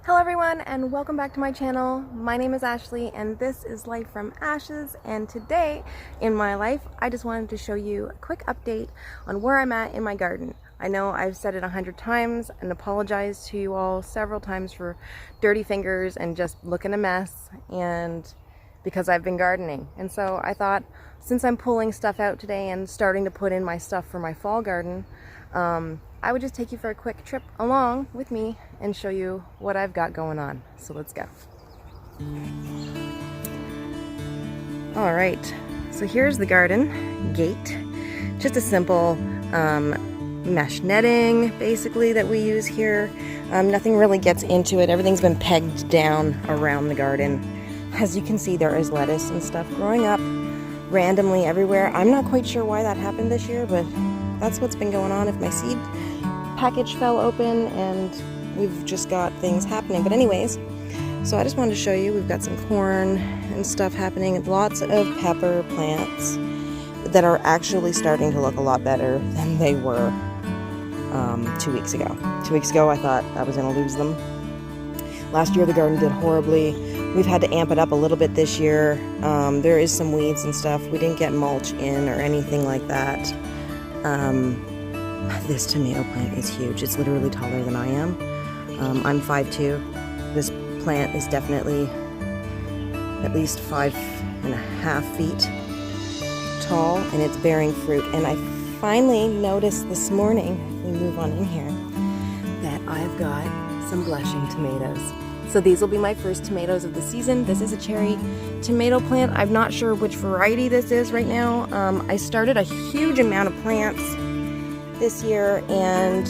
Hello everyone and welcome back to my channel. My name is Ashley and this is Life from Ashes, and today in my life I just wanted to show you a quick update on where I'm at in my garden. I know I've said it 100 times and apologized to you all several times for dirty fingers and just looking a mess, and because I've been gardening. And so I thought, since I'm pulling stuff out today and starting to put in my stuff for my fall garden, I would just take you for a quick trip along with me and show you what I've got going on. So let's go. All right, so here's the garden gate. Just a simple mesh netting basically that we use here. Nothing really gets into it. Everything's been pegged down around the garden. As you can see, there is lettuce and stuff growing up randomly everywhere. I'm not quite sure why that happened this year, but that's what's been going on. If my seed package fell open and we've just got things happening. But anyways, so I just wanted to show you, we've got some corn and stuff happening, lots of pepper plants that are actually starting to look a lot better than they were 2 weeks ago. 2 weeks ago I thought I was going to lose them. Last year the garden did horribly. We've had to amp it up a little bit this year. There is some weeds and stuff. We didn't get mulch in or anything like that. This tomato plant is huge. It's literally taller than I am. I'm 5'2". This plant is definitely at least 5.5 feet tall, and it's bearing fruit. And I finally noticed this morning, if we move on in here, that I've got some blushing tomatoes. So these will be my first tomatoes of the season. This is a cherry tomato plant. I'm not sure which variety this is right now. I started a huge amount of plants this year, and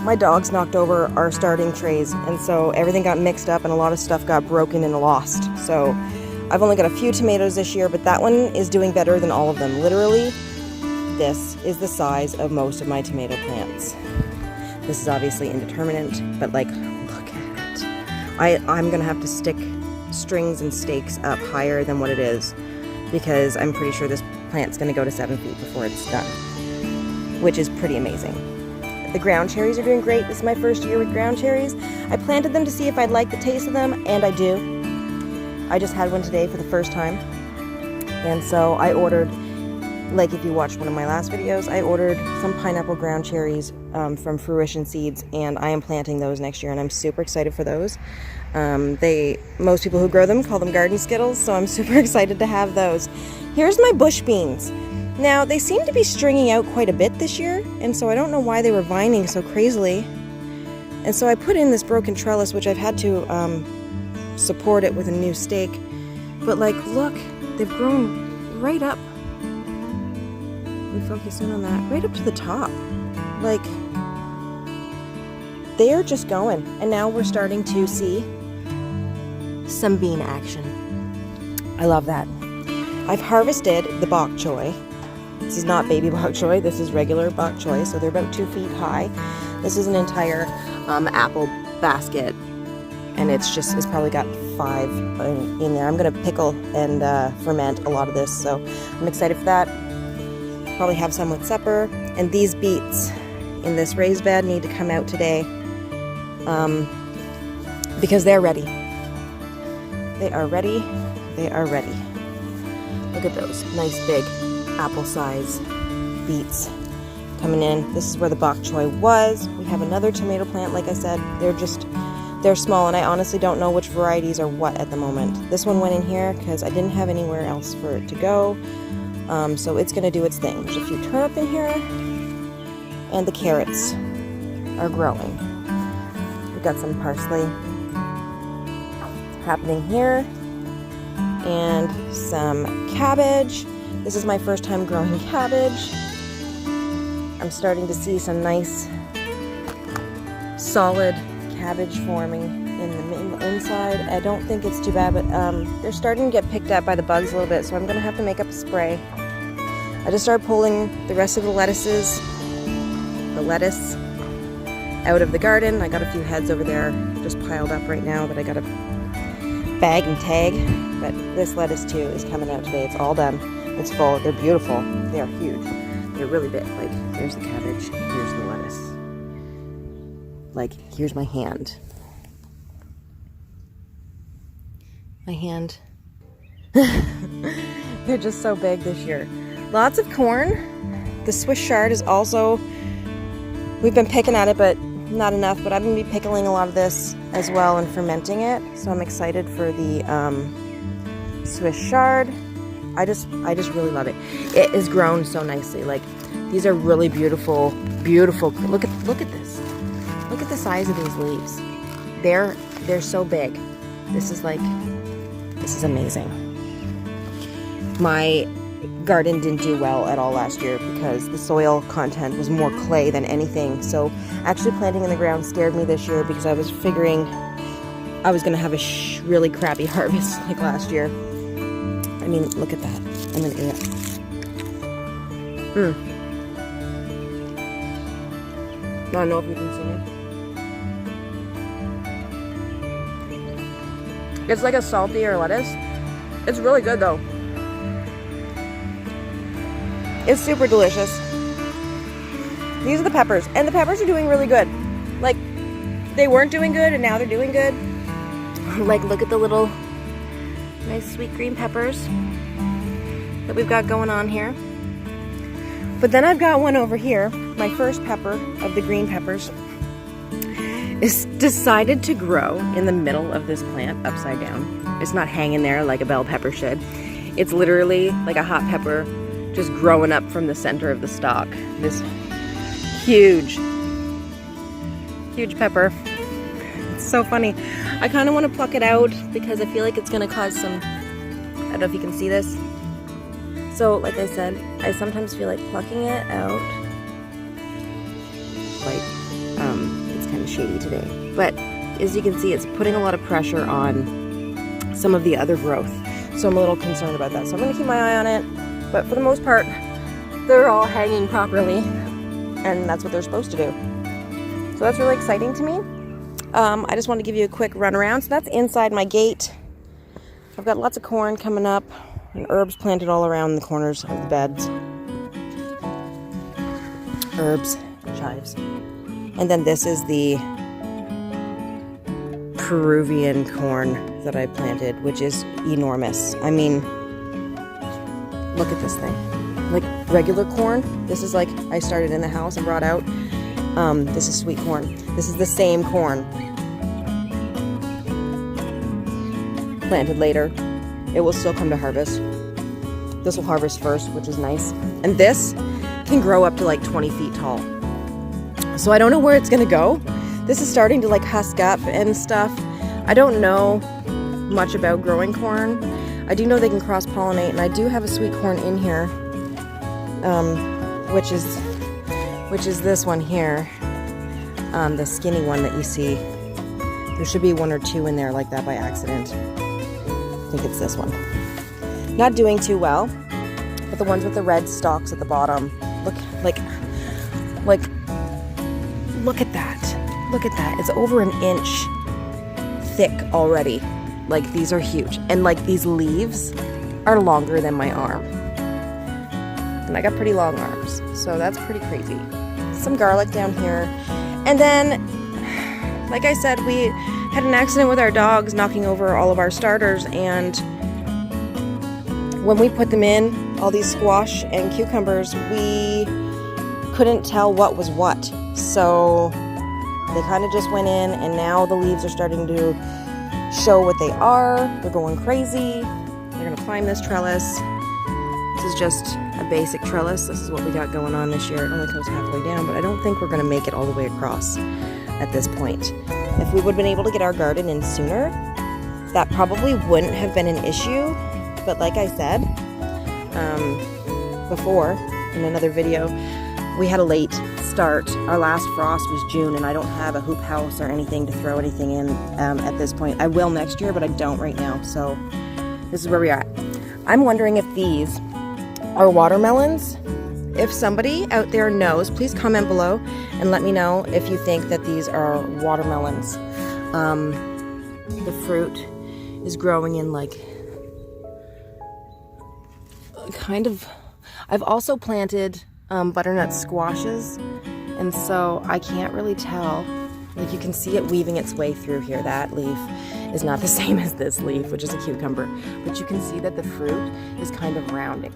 my dogs knocked over our starting trays, and so everything got mixed up and a lot of stuff got broken and lost. So I've only got a few tomatoes this year, but that one is doing better than all of them. Literally, this is the size of most of my tomato plants. This is obviously indeterminate, but like, look at it. I'm gonna have to stick strings and stakes up higher than what it is, because I'm pretty sure this plant's gonna go to 7 feet before it's done, which is pretty amazing. The ground cherries are doing great. This is my first year with ground cherries. I planted them to see if I'd like the taste of them, and I do. I just had one today for the first time. And so I ordered, like if you watched one of my last videos, I ordered some pineapple ground cherries from Fruition Seeds, and I am planting those next year, and I'm super excited for those. Most people who grow them call them garden skittles, so I'm super excited to have those. Here's my bush beans. Now, they seem to be stringing out quite a bit this year, and so I don't know why they were vining so crazily. And so I put in this broken trellis, which I've had to support it with a new stake. But like, look, they've grown right up. We focus in on that, right up to the top. Like, they are just going. And now we're starting to see some bean action. I love that. I've harvested the bok choy. This is not baby bok choy, this is regular bok choy, so they're about 2 feet high. This is an entire apple basket, and it's probably got 5 in there. I'm gonna pickle and ferment a lot of this, so I'm excited for that. Probably have some with supper. And these beets in this raised bed need to come out today because they're ready. They are ready. They are ready. Look at those nice big apple size beets coming in. This is where the bok choy was. We have another tomato plant, like I said. They're small, and I honestly don't know which varieties are what at the moment. This one went in here because I didn't have anywhere else for it to go. So it's gonna do its thing. There's a few turnip in here, and the carrots are growing. We've got some parsley happening here, and some cabbage. This is my first time growing cabbage. I'm starting to see some nice solid cabbage forming in the inside. I don't think it's too bad, but they're starting to get picked at by the bugs a little bit, so I'm gonna have to make up a spray. I just started pulling the rest of the lettuce out of the garden. I got a few heads over there just piled up right now that I gotta bag and tag, but this lettuce too is coming out today. It's all done. It's full. They're beautiful. They are huge. They're really big. Like, here's the cabbage, here's the lettuce. Like, here's my hand. My hand. They're just so big this year. Lots of corn. The Swiss Chard is also, we've been picking at it, but not enough. But I'm gonna be pickling a lot of this as well and fermenting it. So I'm excited for the Swiss Chard. I just really love it. It has grown so nicely. Like, these are really beautiful, beautiful. Look at this. Look at the size of these leaves. They're so big. This is amazing. My garden didn't do well at all last year because the soil content was more clay than anything. So actually planting in the ground scared me this year because I was figuring I was gonna have a really crappy harvest like last year. I mean, look at that. I'm gonna eat it. I don't know if you can see it. It's like a saltier lettuce. It's really good though. It's super delicious. These are the peppers, and the peppers are doing really good. Like, they weren't doing good and now they're doing good. Like, look at the little nice sweet green peppers that we've got going on here. But then I've got one over here, my first pepper of the green peppers, is decided to grow in the middle of this plant upside down. It's not hanging there like a bell pepper should. It's literally like a hot pepper just growing up from the center of the stalk. This huge pepper. It's so funny. I kind of want to pluck it out because I feel like it's going to cause some, I don't know if you can see this. So like I said, I sometimes feel like plucking it out. Like, it's kind of shady today. But as you can see, it's putting a lot of pressure on some of the other growth. So I'm a little concerned about that. So I'm going to keep my eye on it. But for the most part, they're all hanging properly. And that's what they're supposed to do. So that's really exciting to me. I just want to give you a quick run around. So that's inside my gate. I've got lots of corn coming up and herbs planted all around the corners of the beds. Herbs, chives. And then this is the Peruvian corn that I planted, which is enormous. I mean, look at this thing. Like regular corn, this is like, I started in the house and brought out. This is sweet corn. This is the same corn. Planted later. It will still come to harvest. This will harvest first, which is nice. And this can grow up to like 20 feet tall. So I don't know where it's gonna go. This is starting to like husk up and stuff. I don't know much about growing corn. I do know they can cross-pollinate, and I do have a sweet corn in here, which is this one here, the skinny one that you see. There should be one or two in there like that by accident. I think it's this one. Not doing too well, but the ones with the red stalks at the bottom, look at that. Look at that. It's over an inch thick already. Like, these are huge. And like, these leaves are longer than my arm. And I got pretty long arms, so that's pretty crazy. Some garlic down here. And then, like I said, we had an accident with our dogs knocking over all of our starters, and when we put them in, all these squash and cucumbers, we couldn't tell what was what. So they kind of just went in, and now the leaves are starting to show what they are. They're going crazy. They're gonna climb this trellis. This is just a basic trellis. This is what we got going on this year. It only goes halfway down, but I don't think we're gonna make it all the way across at this point. If we would have been able to get our garden in sooner, that probably wouldn't have been an issue. But like I said before in another video, we had a late start. Our last frost was June, and I don't have a hoop house or anything to throw anything in at this point. I will next year, but I don't right now. So this is where we are at. I'm wondering if these are watermelons. If somebody out there knows, please comment below and let me know if you think that these are watermelons. The fruit is growing in like kind of, I've also planted butternut squashes, and so I can't really tell Like you can see it weaving its way through here. That leaf is not the same as this leaf, which is a cucumber, but you can see that the fruit is kind of rounding.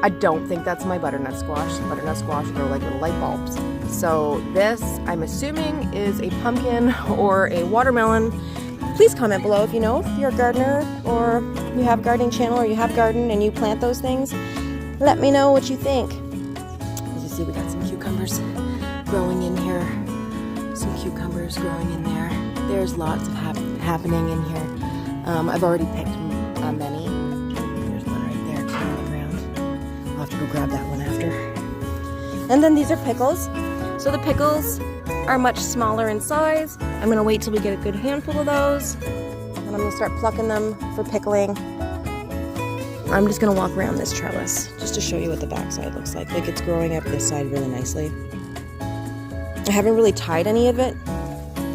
I don't think that's my butternut squash. Butternut squash grow like little light bulbs. So this, I'm assuming, is a pumpkin or a watermelon. Please comment below if you know, if you're a gardener or you have a gardening channel or you have a garden and you plant those things. Let me know what you think. As you see, we got some cucumbers growing in here. Some cucumbers growing in there. There's lots of happening in here. I've already picked many. There's one right there too on the ground. I'll have to go grab that one after. And then these are pickles. So the pickles are much smaller in size. I'm gonna wait till we get a good handful of those. And I'm gonna start plucking them for pickling. I'm just gonna walk around this trellis just to show you what the backside looks like. Like it's growing up this side really nicely. I haven't really tied any of it.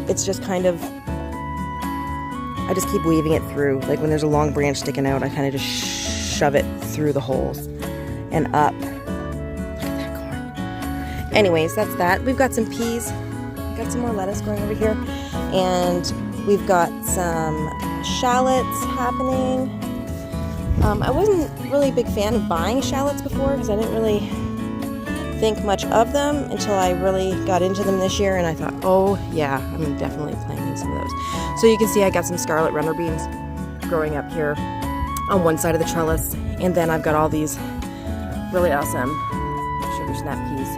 It's just kind of, I just keep weaving it through. Like when there's a long branch sticking out, I kind of just shove it through the holes and up. Look at that corn. Anyways, that's that. We've got some peas. We've got some more lettuce growing over here. And we've got some shallots happening. I wasn't really a big fan of buying shallots before because I didn't really think much of them until I really got into them this year, and I thought, oh yeah, I'm definitely planting some of those. So you can see I got some scarlet runner beans growing up here on one side of the trellis, and then I've got all these really awesome sugar snap peas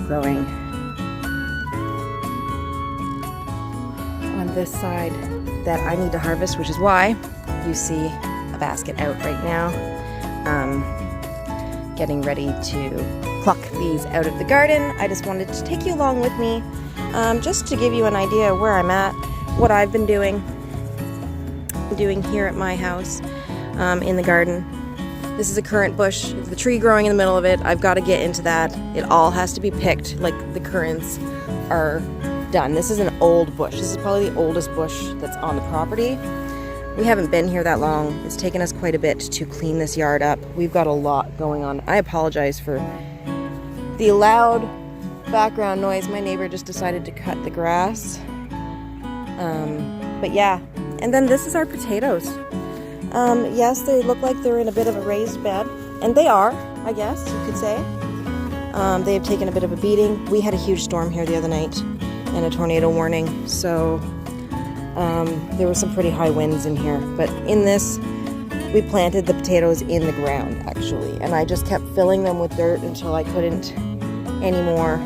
growing on this side that I need to harvest, which is why you see a basket out right now. Getting ready to pluck these out of the garden. I just wanted to take you along with me just to give you an idea of where I'm at, what I've been doing here at my house in the garden. This is a currant bush. The tree growing in the middle of it. I've got to get into that. It all has to be picked. Like the currants are done. This is an old bush. This is probably the oldest bush that's on the property. We haven't been here that long. It's taken us quite a bit to clean this yard up. We've got a lot going on. I apologize for the loud background noise. My neighbor just decided to cut the grass. But yeah, and then this is our potatoes. Yes, they look like they're in a bit of a raised bed, and they are, I guess you could say. They have taken a bit of a beating. We had a huge storm here the other night and a tornado warning, so there were some pretty high winds in here. But in this, we planted the potatoes in the ground, actually, and I just kept filling them with dirt until I couldn't anymore.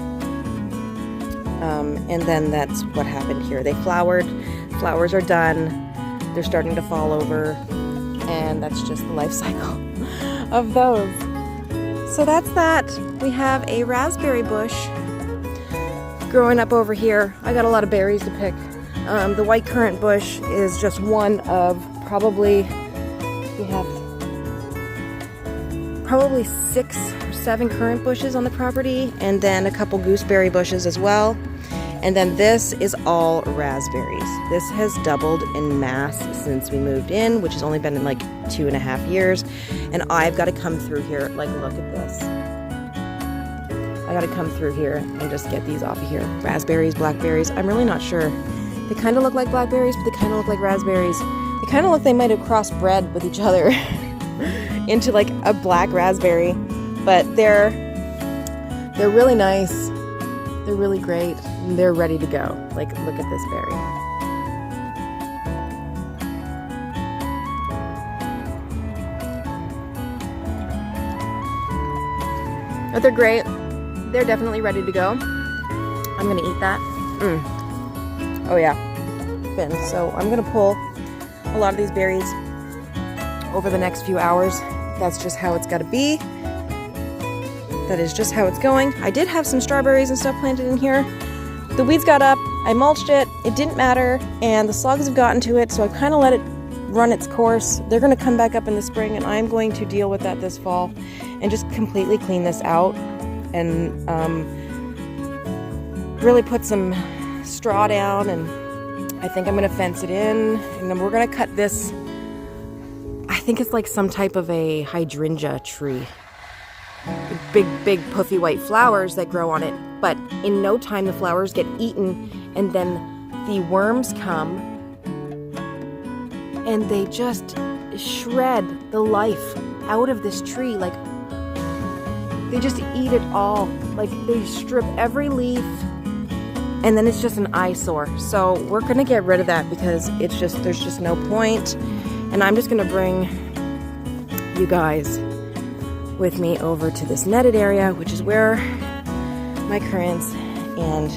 And then that's what happened here. They flowered. Flowers are done. They're starting to fall over, and that's just the life cycle of those. So that's that. We have a raspberry bush growing up over here. I got a lot of berries to pick. The white currant bush is just one of we have probably 6 or 7 currant bushes on the property, and then a couple gooseberry bushes as well. And then this is all raspberries. This has doubled in mass since we moved in, which has only been in like 2.5 years. And I've got to come through here. Like, look at this. I got to come through here and just get these off of here. Raspberries, blackberries. I'm really not sure. They kind of look like blackberries, but they kind of look like raspberries. They kind of look, they might have crossbred with each other into like a black raspberry. But they're really nice. They're really great. And they're ready to go. Like, look at this berry. But they're great. They're definitely ready to go. I'm gonna eat that. Oh yeah. So I'm gonna pull a lot of these berries over the next few hours. That's just how it's gotta be. That is just how it's going. I did have some strawberries and stuff planted in here. The weeds got up, I mulched it, it didn't matter, and the slugs have gotten to it, so I've kind of let it run its course. They're gonna come back up in the spring, and I'm going to deal with that this fall and just completely clean this out and really put some straw down, and I think I'm gonna fence it in, and then we're gonna cut this. I think it's like some type of a hydrangea tree. big puffy white flowers that grow on it, but in no time the flowers get eaten, and then the worms come and they just shred the life out of this tree. Like, they just eat it all. Like, they strip every leaf, and then it's just an eyesore. So we're gonna get rid of that because it's just, there's just no point. And I'm just gonna bring you guys with me over to this netted area, which is where my currants and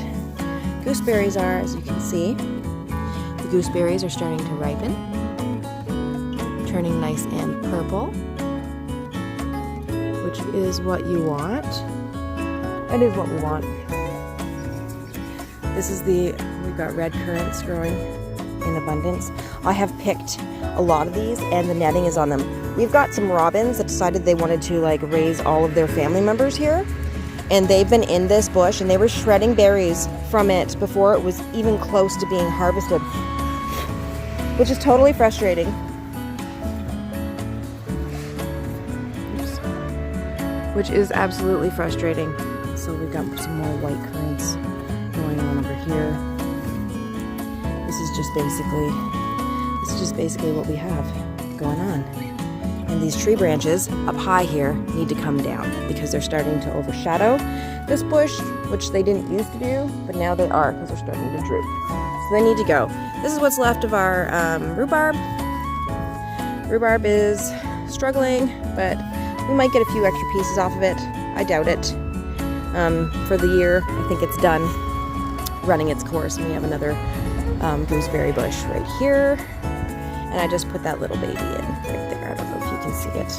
gooseberries are. As you can see, the gooseberries are starting to ripen, turning nice and purple, which is what you want. It is what we want. This is we've got red currants growing in abundance. I have picked a lot of these and the netting is on them. We've got some robins that decided they wanted to like raise all of their family members here, and they've been in this bush and they were shredding berries from it before it was even close to being harvested, which is totally frustrating. Oops. Which is absolutely frustrating. So we've got some more white currants going on over here. This is just basically what we have going on. And these tree branches up high here need to come down because they're starting to overshadow this bush, which they didn't used to do, but now they are because they're starting to droop. So they need to go. This is what's left of our rhubarb. Rhubarb is struggling, but we might get a few extra pieces off of it. I doubt it. For the year, I think it's done running its course, and we have another gooseberry bush right here. And I just put that little baby in right there. I don't know if you can see it.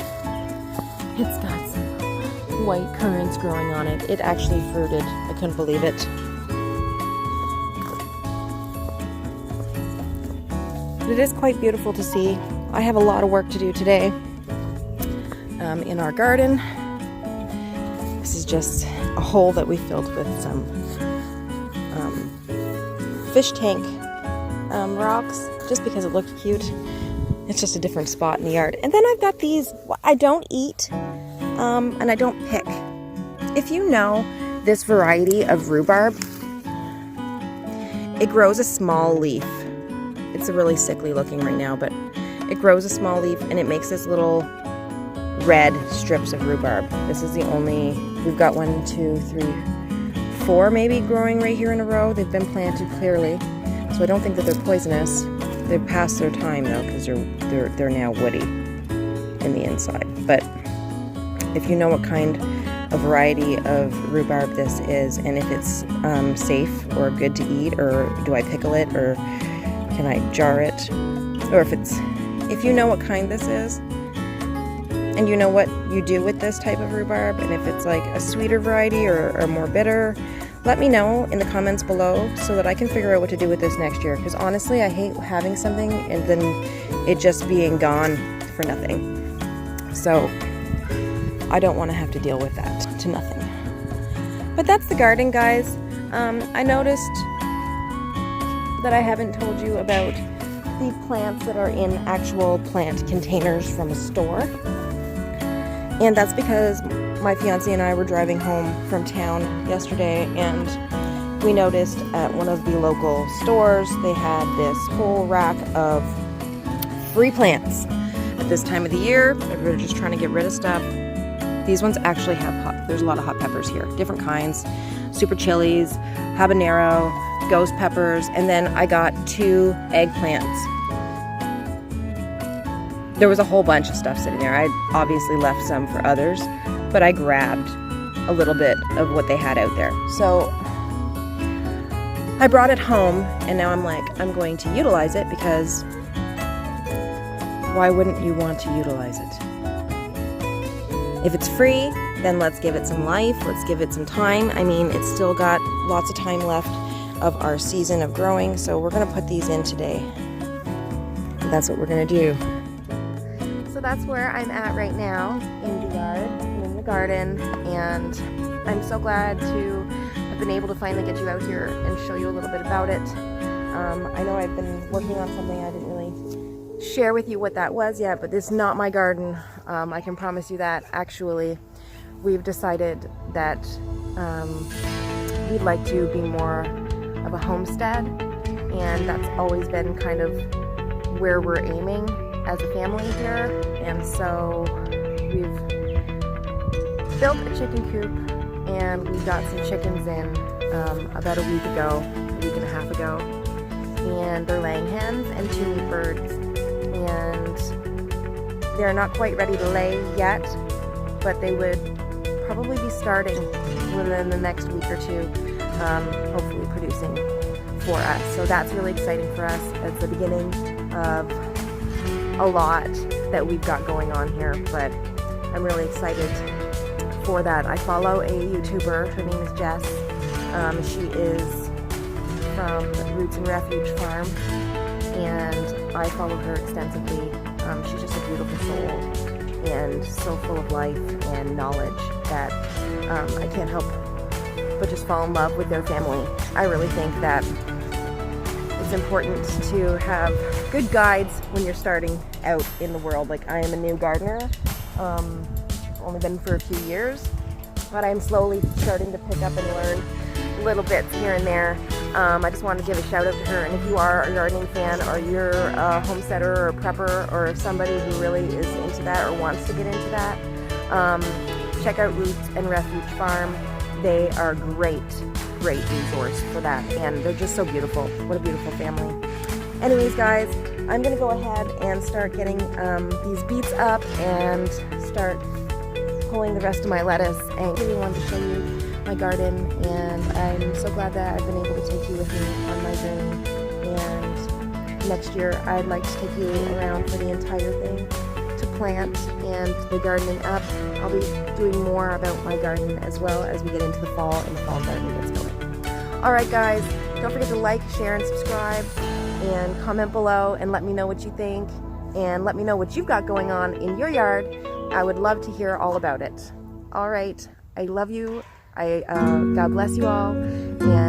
It's got some white currants growing on it. It actually fruited. I couldn't believe it. But it is quite beautiful to see. I have a lot of work to do today in our garden. This is just a hole that we filled with some fish tank rocks, just because it looked cute. It's just a different spot in the yard. And then I've got these, I don't eat, and I don't pick. If you know this variety of rhubarb, it grows a small leaf. It's really sickly looking right now, but it grows a small leaf and it makes this little red strips of rhubarb. This is the only, we've got 1, 2, 3, 4 maybe growing right here in a row. They've been planted clearly, so I don't think that they're poisonous. They've passed their time though, because they're now woody in the inside. But if you know what kind of variety of rhubarb this is, and if it's safe or good to eat, or do I pickle it, or can I jar it, or if you know what kind this is, and you know what you do with this type of rhubarb, and if it's like a sweeter variety or more bitter, let me know in the comments below so that I can figure out what to do with this next year. Because honestly, I hate having something and then it just being gone for nothing. So I don't want to have to deal with that to nothing. But that's the garden, guys. I noticed that I haven't told you about the plants that are in actual plant containers from a store. And that's because my fiance and I were driving home from town yesterday, and we noticed at one of the local stores they had this whole rack of free plants. At this time of the year, we're just trying to get rid of stuff. These ones actually have there's a lot of hot peppers here, different kinds, super chilies, habanero, ghost peppers, and then I got 2 eggplants. There was a whole bunch of stuff sitting there. I obviously left some for others, but I grabbed a little bit of what they had out there. So I brought it home, and now I'm like, I'm going to utilize it, because why wouldn't you want to utilize it? If it's free, then let's give it some life. Let's give it some time. I mean, it's still got lots of time left of our season of growing, so we're gonna put these in today. And that's what we're gonna do. So that's where I'm at right now, in the yard, in the garden, and I'm so glad to have been able to finally get you out here and show you a little bit about it. I know I've been working on something, I didn't really share with you what that was yet, but this is not my garden. I can promise you that. Actually, we've decided that we'd like to be more of a homestead, and that's always been kind of where we're aiming as a family here. And so we've built a chicken coop, and we got some chickens in about a week and a half ago, and they're laying hens and 2 meat birds, and they're not quite ready to lay yet, but they would probably be starting within the next week or two, hopefully producing for us. So that's really exciting for us. It's the beginning of a lot that we've got going on here, but I'm really excited for that. I follow a YouTuber, her name is Jess. She is from Roots and Refuge Farm, and I follow her extensively. She's just a beautiful soul and so full of life and knowledge that I can't help but just fall in love with their family. I really think that it's important to have good guides when you're starting out in the world. Like, I am a new gardener, only been for a few years, but I'm slowly starting to pick up and learn little bits here and there. I just wanted to give a shout out to her, and if you are a gardening fan, or you're a homesteader or a prepper, or somebody who really is into that or wants to get into that, check out Roots and Refuge Farm. They are a great resource for that, and they're just so beautiful. What a beautiful family. Anyways, guys, I'm gonna go ahead and start getting these beets up and start pulling the rest of my lettuce, and really wanted to show you my garden, and I'm so glad that I've been able to take you with me on my journey. And next year I'd like to take you around for the entire thing, to plant and the gardening up. I'll be doing more about my garden as well as we get into the fall and the fall garden gets going. Alright guys, don't forget to like, share, and subscribe, and comment below and let me know what you think, and let me know what you've got going on in your yard. I would love to hear all about it. Alright, I love you. God bless you all, and